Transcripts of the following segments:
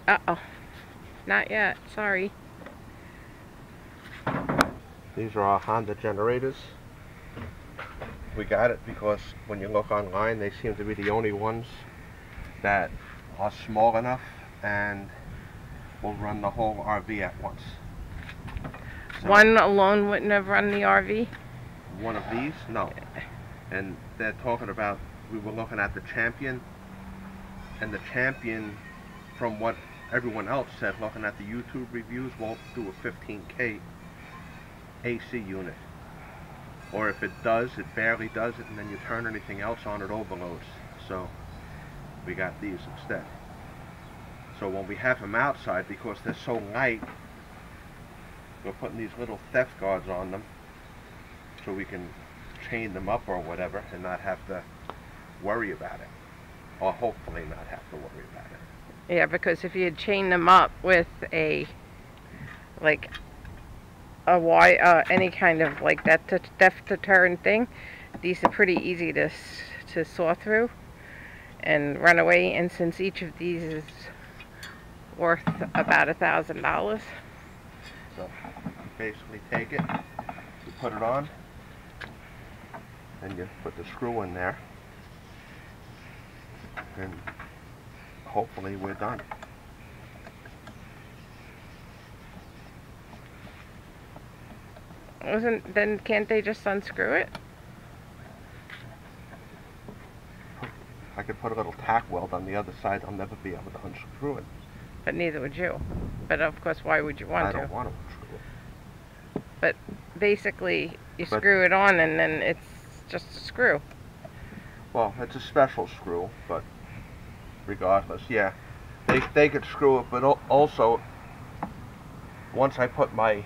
Uh-oh. Not yet. Sorry. These are our Honda generators. We got it because when you look online, they seem to be the only ones that are small enough and will run the whole RV at once. So One alone wouldn't have run the RV? one of these? No. And they're talking about, we were looking at the Champion, and the Champion, from what everyone else said, looking at the YouTube reviews, won't do a 15K AC unit. Or if it does, it barely does it, and then you turn anything else on, it overloads. So we got these instead. So when we have them outside, because they're so light, we're putting these little theft guards on them so we can chain them up or whatever and not have to worry about it. Or hopefully not have to worry about it. Yeah, because if you had chained them up with a, like, any kind of like that theft deterrent thing, these are pretty easy to saw through and run away. And since each of these is worth about $1,000, so you basically take it, you put it on, and you put the screw in there, and hopefully we're done. then can't they just unscrew it? I could put a little tack weld on the other side. I'll never be able to unscrew it. But neither would you. But of course, why would you want to? I don't want to unscrew it. But basically, you screw it on and then it's just a screw. Well, it's a special screw, but regardless, yeah. They could screw it, but also, once I put my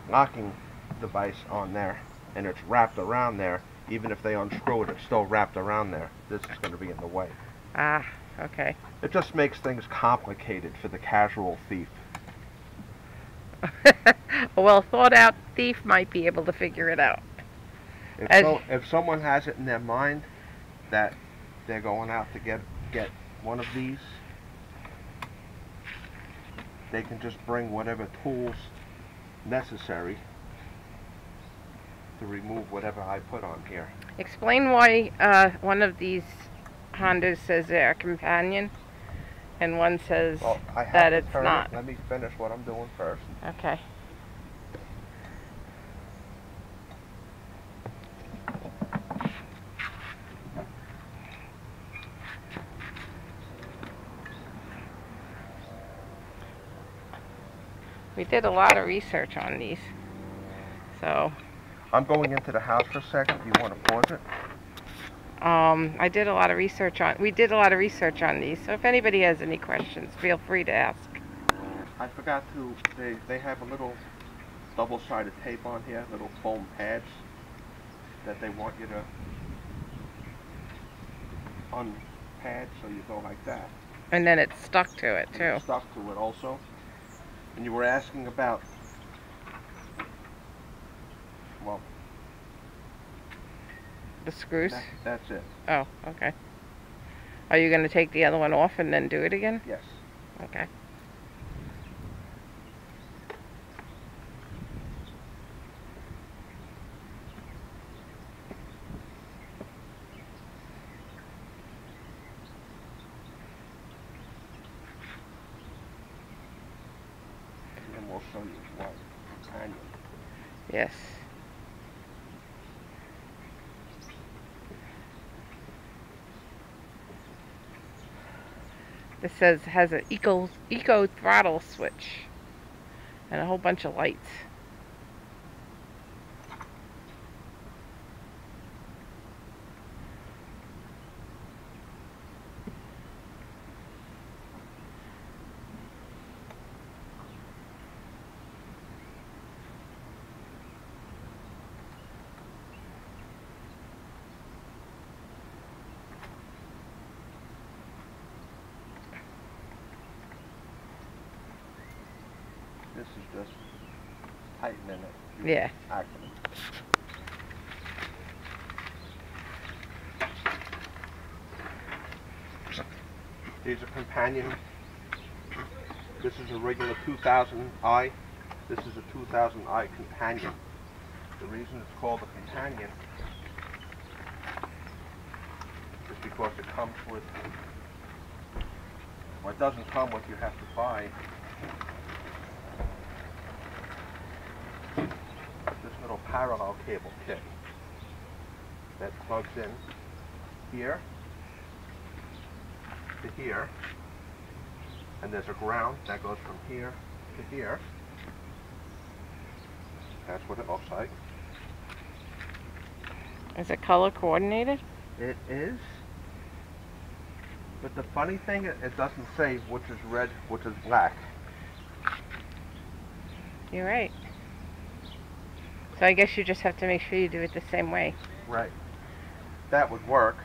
locking device on there and it's wrapped around there, even if they unscrew it, it's still wrapped around there. This is going to be in the way. Ah, okay. It just makes things complicated for the casual thief. A well thought out thief might be able to figure it out. If someone has it in their mind that they're going out to get one of these, they can just bring whatever tools necessary to remove whatever I put on here. Explain why one of these Hondas says they're a companion and one says that it's not. Let me finish what I'm doing first. Okay. We did a lot of research on these, so. I'm going into the house for a second. Do you want to pause it? I did a lot of research on. We did a lot of research on these. So if anybody has any questions, feel free to ask. I forgot to. They have a little double-sided tape on here, little foam pads that they want you to unpad, so you go like that. And then it's stuck to it too. It's stuck to it also. And you were asking about, well, the screws? That's it. Oh, okay. Are you going to take the other one off and then do it again? Yes. Okay. And we'll show you what companion. Yes. This says has an eco throttle switch and a whole bunch of lights. This is just tightening it. Yeah. Actually. These are companion This is a regular 2000i. This is a 2000i companion. The reason it's called a companion is because it comes with, well, it doesn't come with, you have to buy this little parallel cable kit that plugs in here to here, and there's a ground that goes from here to here. That's what it looks like. Is it color coordinated? It is. But the funny thing, it doesn't say which is red, which is black. You're right. So I guess you just have to make sure you do it the same way. Right. That would work.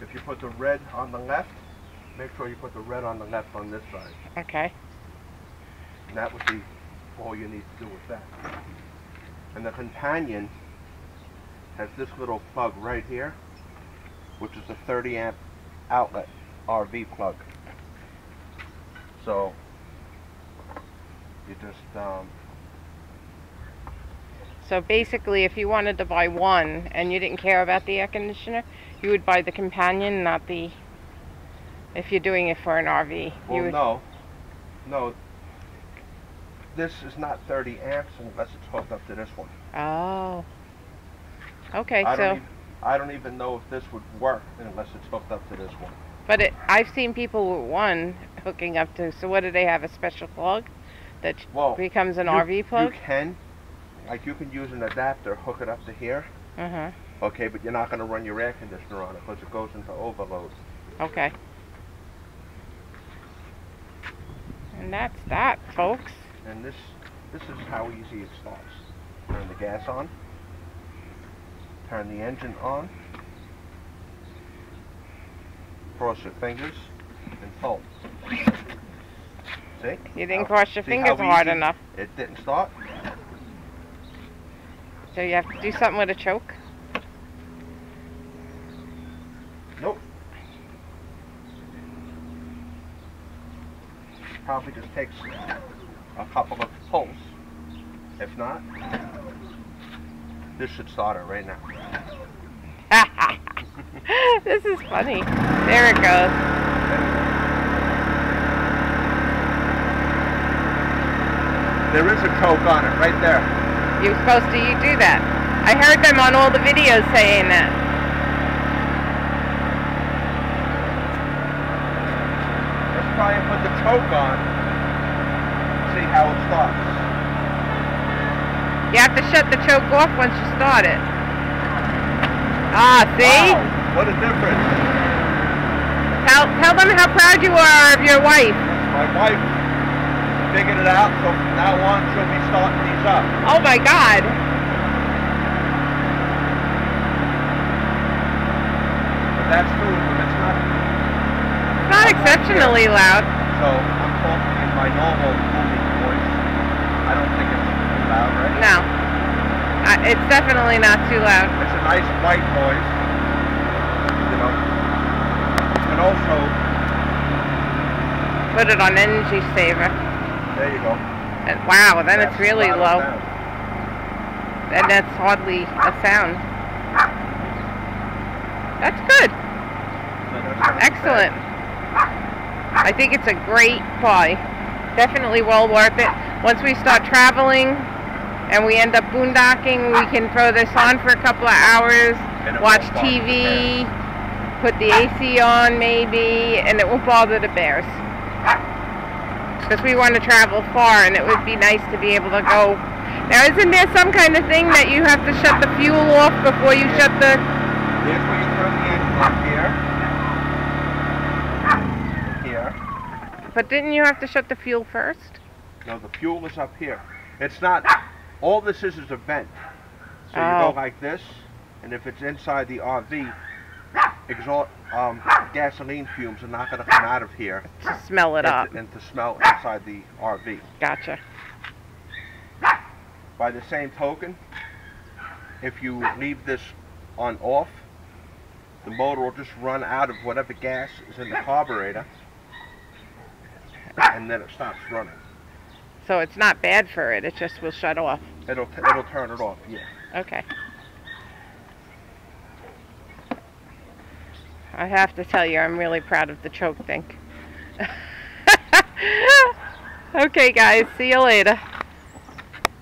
If you put the red on the left, make sure you put the red on the left on this side. Okay. And that would be all you need to do with that. And the companion has this little plug right here, which is a 30 amp outlet RV plug. So you just So basically, if you wanted to buy one and you didn't care about the air conditioner, you would buy the companion, not the, if you're doing it for an RV. well, no, this is not 30 amps unless it's hooked up to this one. Oh. Okay, I don't even know if this would work unless it's hooked up to this one. But I've seen people with one hooking up to, so what do they have, a special plug that becomes an RV plug? You can, like you can use an adapter, hook it up to here. Uh-huh. Okay, but you're not going to run your air conditioner on it because it goes into overload. Okay. And that's that, folks. And this is how easy it starts. Turn the gas on. Turn the engine on. Cross your fingers and pull. See? You didn't cross your fingers hard enough. It didn't start. So you have to do something with a choke? Nope. Probably just takes a couple of pulls. If not, this should start it right now. This is funny. There it goes. There is a choke on it right there. You're supposed to do that. I heard them on all the videos saying that. Let's try and put the choke on. See how it starts. You have to shut the choke off once you start it. Ah, see? Wow, what a difference. Tell them how proud you are of your wife. My wife figured it out, so from now on she'll be starting these up. Oh my God. But that's true, it's not exceptionally loud. So I'm talking in my normal movie voice. I don't think it's too loud, right? No. It's definitely not too loud. It's a nice white noise, you know. And also put it on energy saver. There you go. And wow, then it's really low. And that's hardly a sound. That's good. Excellent. I think it's a great buy. Definitely well worth it. Once we start traveling and we end up boondocking, we can throw this on for a couple of hours, watch TV, put the AC on maybe, and it won't bother the bears. Because we want to travel far, and it would be nice to be able to go. Now, isn't there some kind of thing that you have to shut the fuel off before you shut the... Here's where you turn the engine off, here. Here. But didn't you have to shut the fuel first? No, the fuel is up here. It's not... All this is a vent. So you go like this, and if it's inside the RV, gasoline fumes are not going to come out of here. To smell it up. And to smell inside the RV. Gotcha. By the same token, if you leave this on off, the motor will just run out of whatever gas is in the carburetor. and then it stops running. So it's not bad for it, it just will shut off. It'll turn it off, yeah. Okay. I have to tell you, I'm really proud of the choke thing. Okay guys, see you later.